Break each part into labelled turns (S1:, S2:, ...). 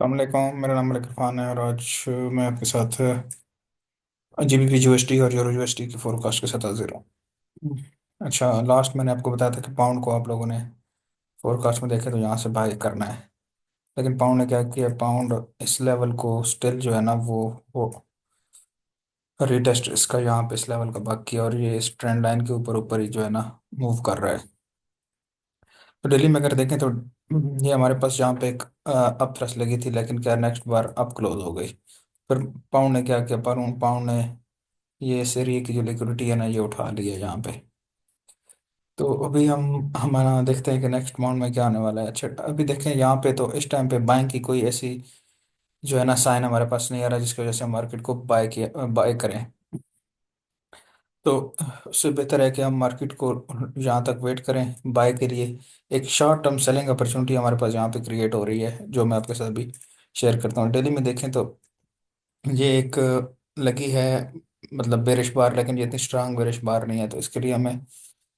S1: अलैक्म, मेरा नाम मलिक इरफान है और आज मैं आपके साथ जीबीपी यूएसडी और यूरो यूएसडी की फोरकास्ट के साथ हाजिर हूँ। अच्छा, लास्ट मैंने आपको बताया था कि पाउंड को आप लोगों ने फोरकास्ट में देखे तो यहाँ से बाय करना है। लेकिन पाउंड ने क्या किया, पाउंड इस लेवल को स्टिल जो है ना वो रीटेस्ट इसका यहाँ पे इस लेवल का बाकी है और ये इस ट्रेंड लाइन के ऊपर ऊपर ही जो है ना मूव कर रहा है। तो दिल्ली में अगर देखें तो ये हमारे पास यहाँ पे एक अप थ्रस्ट लगी थी, लेकिन क्या नेक्स्ट बार अप क्लोज हो गई। फिर पाउंड ने क्या किया, पाउंड ने ये इस एरिया की जो लिक्विडिटी है ना ये उठा ली है यहाँ पे। तो अभी हम हमारा देखते हैं कि नेक्स्ट माउंट में क्या आने वाला है। अच्छा, अभी देखें यहाँ पे तो इस टाइम पे बाइंग की कोई ऐसी जो है ना साइन हमारे पास नहीं आ रहा जिसकी वजह से मार्केट को बाय करें। तो उससे बेहतर है कि हम मार्केट को यहाँ तक वेट करें बाय के लिए। एक शॉर्ट टर्म सेलिंग अपॉर्चुनिटी हमारे पास यहाँ पे क्रिएट हो रही है जो मैं आपके साथ भी शेयर करता हूँ। डेली में देखें तो ये एक लगी है, मतलब बेरिश बार, लेकिन ये इतनी स्ट्रांग बेरिश बार नहीं है। तो इसके लिए हमें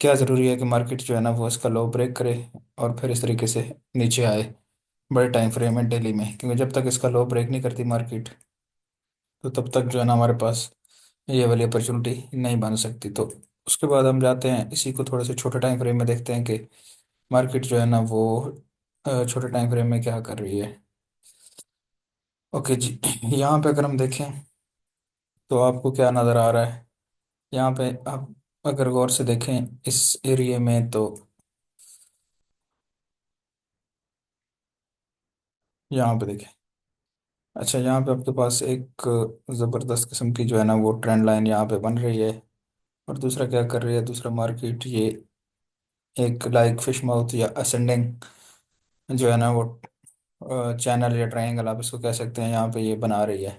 S1: क्या ज़रूरी है कि मार्केट जो है ना वो इसका लो ब्रेक करे और फिर इस तरीके से नीचे आए बड़े टाइम फ्रेम में डेली में, क्योंकि जब तक इसका लो ब्रेक नहीं करती मार्केट तो तब तक जो है ना हमारे पास ये वाली अपॉर्चुनिटी नहीं बन सकती। तो उसके बाद हम जाते हैं इसी को थोड़े से छोटे टाइम फ्रेम में देखते हैं कि मार्केट जो है ना वो छोटे टाइम फ्रेम में क्या कर रही है। ओके जी, यहाँ पे अगर हम देखें तो आपको क्या नज़र आ रहा है। यहाँ पे आप अगर गौर से देखें इस एरिया में तो यहाँ पे देखें। अच्छा, यहाँ पे आपके पास एक ज़बरदस्त किस्म की जो है ना वो ट्रेंड लाइन यहाँ पे बन रही है। और दूसरा क्या कर रही है, दूसरा मार्केट ये एक लाइक फिश माउथ या असेंडिंग जो है ना वो चैनल या ट्रायंगल आप इसको कह सकते हैं, यहाँ पे ये बना रही है।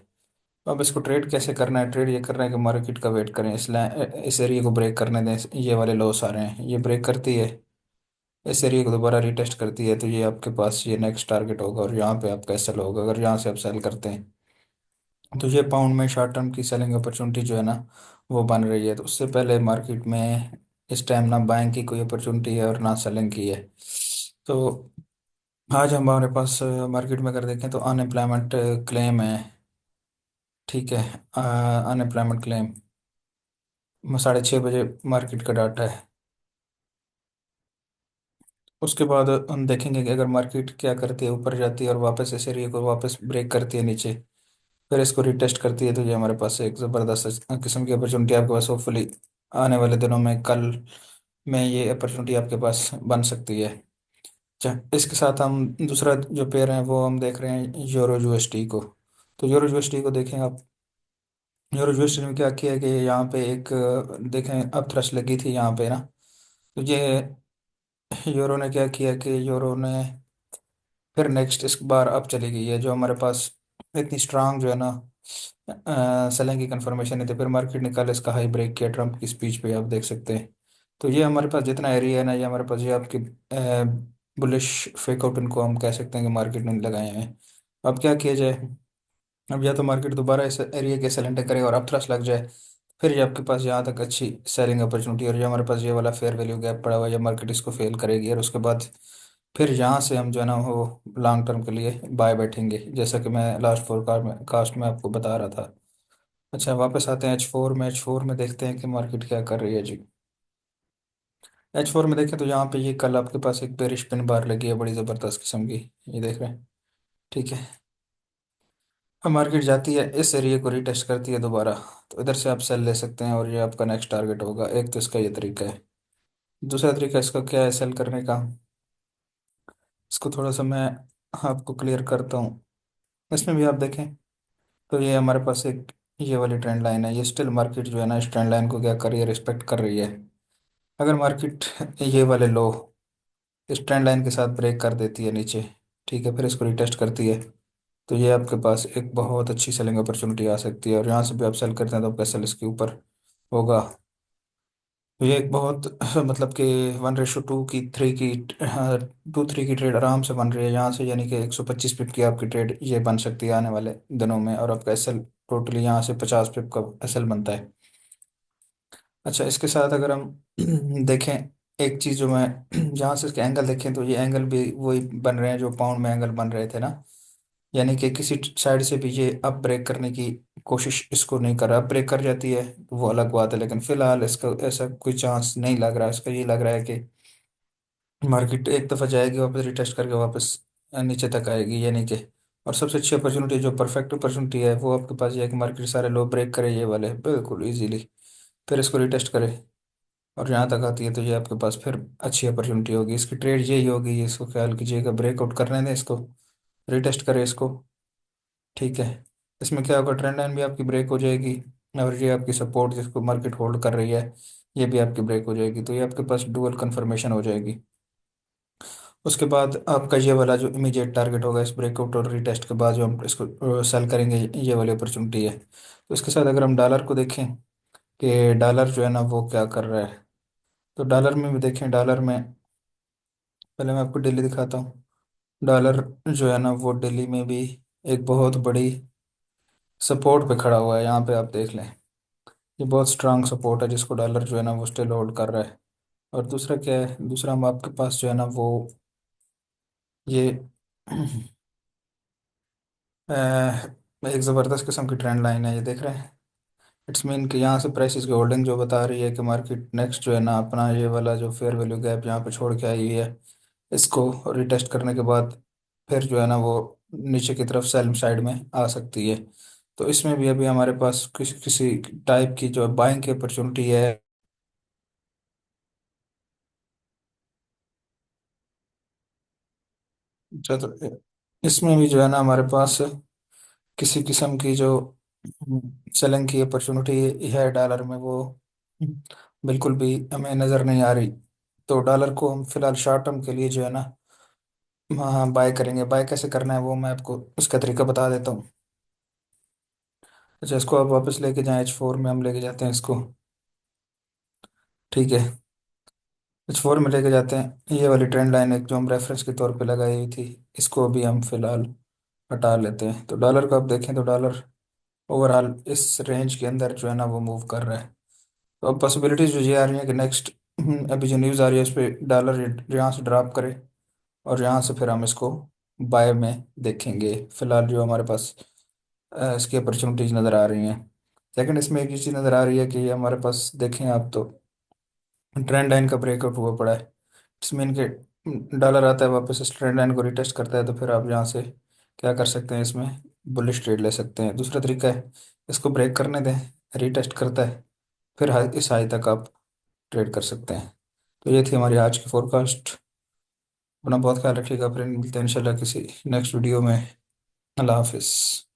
S1: तो अब इसको ट्रेड कैसे करना है, ट्रेड ये करना है कि मार्केट का वेट करें, इस एरिया को ब्रेक करने दें। ये वाले लॉस आ रहे हैं, ये ब्रेक करती है, इस एरिया को दोबारा रीटेस्ट करती है तो ये आपके पास ये नेक्स्ट टारगेट होगा और यहाँ पे आपका सेल होगा अगर यहाँ से आप सेल करते हैं। तो ये पाउंड में शॉर्ट टर्म की सेलिंग अपॉर्चुनिटी जो है ना वो बन रही है। तो उससे पहले मार्केट में इस टाइम ना बाइंग की कोई अपॉर्चुनिटी है और ना सेलिंग की है। तो आज हमारे पास मार्केट में अगर देखें तो अनएम्प्लॉयमेंट क्लेम है। ठीक है, अनएम्प्लॉयमेंट क्लेम 6:30 बजे मार्केट का डाटा है। उसके बाद हम देखेंगे कि अगर मार्केट क्या करती है, ऊपर जाती है और वापस इस एरिया को वापस ब्रेक करती है नीचे, फिर इसको रिटेस्ट करती है तो ये हमारे पास एक ज़बरदस्त किस्म की अपॉर्चुनिटी आपके पास होपफुली आने वाले दिनों में, कल में ये अपॉर्चुनिटी आपके पास बन सकती है। अच्छा, इसके साथ हम दूसरा जो पेयर है वो हम देख रहे हैं यूरो यूएसडी को। तो यूरो यूएसडी को देखें आप। यूरो यूएसडी में क्या किया है कि यहाँ पे एक देखें अब थ्रस्ट लगी थी यहाँ पे ना। तो ये यूरो ने क्या किया कि यूरो ने फिर नेक्स्ट इस बार अब चली गई है जो हमारे पास इतनी स्ट्रांग जो है ना सेलिंग की कंफर्मेशन है। तो फिर मार्केट ने कल इसका हाई ब्रेक किया ट्रम्प की स्पीच पे, आप देख सकते हैं। तो ये हमारे पास जितना एरिया है ना, ये हमारे पास ये आपकी बुलिश फेकआउट इनको हम कह सकते हैं कि मार्केट ने लगाए हैं। अब क्या किया जाए, अब या तो मार्केट दोबारा इस एरिया के सिलेंडर करे और अब थ्रस्ट लग जाए, फिर ये आपके पास यहाँ तक अच्छी सेलिंग अपॉर्चुनिटी। और ये हमारे पास ये वाला फेयर वैल्यू गैप पड़ा हुआ है, ये मार्केट इसको फेल करेगी और उसके बाद फिर यहाँ से हम जो है ना वो लॉन्ग टर्म के लिए बाय बैठेंगे, जैसा कि मैं लास्ट फोरकास्ट में आपको बता रहा था। अच्छा, वापस आते हैं H4 में। H4 में देखते हैं कि मार्केट क्या कर रही है जी। H4 में देखें तो यहाँ पे ये कल आपके पास एक बेरिश पिन बार लगी है बड़ी ज़बरदस्त किस्म की, ये देख रहे हैं। ठीक है, अब मार्केट जाती है इस एरिया को रीटेस्ट करती है दोबारा, तो इधर से आप सेल ले सकते हैं और ये आपका नेक्स्ट टारगेट होगा। एक तो इसका ये तरीका है। दूसरा तरीका इसका क्या है सेल करने का, इसको थोड़ा सा मैं आपको क्लियर करता हूँ। इसमें भी आप देखें तो ये हमारे पास एक ये वाली ट्रेंड लाइन है, ये स्टिल मार्केट जो है ना इस ट्रेंड लाइन को क्या कर रही है, रिस्पेक्ट कर रही है। अगर मार्केट ये वाले लो इस ट्रेंड लाइन के साथ ब्रेक कर देती है नीचे, ठीक है, फिर इसको रिटेस्ट करती है तो ये आपके पास एक बहुत अच्छी सेलिंग अपॉर्चुनिटी आ सकती है और यहाँ से भी आप सेल करते हैं तो आपका सेल इसके ऊपर होगा। तो ये एक बहुत मतलब कि 1:2 की 3 की 2-3 की ट्रेड आराम से बन रही है यहाँ से, यानी कि 125 पिप की आपकी ट्रेड ये बन सकती है आने वाले दिनों में और आपका एसएल टोटली यहाँ से 50 पिप का एसएल बनता है। अच्छा, इसके साथ अगर हम देखें एक चीज़ जो मैं जहाँ से इसके एंगल देखें तो ये एंगल भी वही बन रहे हैं जो पाउंड में एंगल बन रहे थे ना। यानी कि किसी साइड से भी ये अप ब्रेक करने की कोशिश इसको नहीं कर रहा। अप ब्रेक कर जाती है तो वो अलग बात है, लेकिन फिलहाल इसका ऐसा कोई चांस नहीं लग रहा है। इसका ये लग रहा है कि मार्केट एक दफ़ा जाएगी, वापस रिटेस्ट करके वापस नीचे तक आएगी, यानी कि। और सबसे अच्छी अपॉर्चुनिटी, जो परफेक्ट अपॉर्चुनिटी है, वो आपके पास ये है कि मार्केट सारे लो ब्रेक करे, ये वाले बिल्कुल इजीली, फिर इसको रिटेस्ट करे और यहाँ तक आती है, तो ये आपके पास फिर अच्छी अपॉर्चुनिटी होगी। इसकी ट्रेड यही होगी, इसको ख्याल कीजिएगा, ब्रेकआउट करने दें इसको, रिटेस्ट करे इसको। ठीक है। इसमें क्या होगा, ट्रेंड लाइन भी आपकी ब्रेक हो जाएगी, और ये आपकी सपोर्ट जिसको मार्केट होल्ड कर रही है, ये भी आपकी ब्रेक हो जाएगी, तो ये आपके पास डुअल कंफर्मेशन हो जाएगी। उसके बाद आपका ये वाला जो इमीडिएट टारगेट होगा इस ब्रेकआउट और रिटेस्ट के बाद, जो हम इसको सेल करेंगे, ये वाली अपॉर्चुनिटी है। तो इसके साथ अगर हम डॉलर को देखें कि डॉलर जो है ना वो क्या कर रहा है, तो डॉलर में भी देखें। डॉलर में पहले मैं आपको दिल्ली दिखाता हूँ। डॉलर जो है ना वो दिल्ली में भी एक बहुत बड़ी सपोर्ट पे खड़ा हुआ है, यहाँ पे आप देख लें। ये बहुत स्ट्रांग सपोर्ट है जिसको डॉलर जो है ना वो स्टिल होल्ड कर रहा है। और दूसरा क्या है, दूसरा हम आपके पास जो है ना वो ये एक ज़बरदस्त किस्म की ट्रेंड लाइन है, ये देख रहे हैं। इट्स मीन कि यहाँ से प्राइसेस की होल्डिंग जो बता रही है कि मार्केट नेक्स्ट जो है ना अपना ये वाला जो फेयर वैल्यू गैप यहाँ पे छोड़ के आई हुई है, इसको रिटेस्ट करने के बाद फिर जो है ना वो नीचे की तरफ सेल साइड में आ सकती है। तो इसमें भी अभी हमारे पास किसी किसी टाइप की जो बाइंग की अपॉर्चुनिटी है। तो इसमें भी जो है ना हमारे पास किसी किस्म की जो सेलिंग की अपॉर्चुनिटी है डॉलर में, वो बिल्कुल भी हमें नज़र नहीं आ रही। तो डॉलर को हम फिलहाल शॉर्ट टर्म के लिए जो है ना, हाँ, बाय करेंगे। बाय कैसे करना है वो मैं आपको उसका तरीका बता देता हूँ। अच्छा, इसको आप वापस लेके जाएं, H4 में हम लेके जाते हैं इसको। ठीक है। H4 में लेके जाते हैं, ये वाली ट्रेंड लाइन है जो हम रेफरेंस के तौर पे लगाई हुई थी, इसको अभी हम फिलहाल हटा लेते हैं। तो डॉलर को आप देखें तो डॉलर ओवरऑल इस रेंज के अंदर जो है ना वो मूव कर रहा है। तो अब पॉसिबिलिटीज जो ये आ रही है कि नेक्स्ट अभी जो न्यूज़ आ रही है उस पर डॉलर यहाँ से ड्रॉप करे, और यहाँ से फिर हम इसको बाय में देखेंगे। फिलहाल जो हमारे पास इसकी अपॉर्चुनिटीज नज़र आ रही हैं। सेकंड, इसमें एक चीज़ नज़र आ रही है कि ये हमारे पास देखें आप तो ट्रेंड लाइन का ब्रेकआउट हुआ पड़ा है। इट्स मीन के डॉलर आता है वापस इस ट्रेंड लाइन को रिटेस्ट करता है, तो फिर आप यहाँ से क्या कर सकते हैं, इसमें बुलिश ट्रेड ले सकते हैं। दूसरा तरीका है, इसको ब्रेक करने दें, रिटेस्ट करता है, फिर इस हाई तक आप ट्रेड कर सकते हैं। तो ये थी हमारी आज की फोरकास्ट। अपना बहुत ख्याल रखिएगा, फिर मिलते हैं इंशाल्लाह किसी नेक्स्ट वीडियो में। अल्लाह हाफिज़।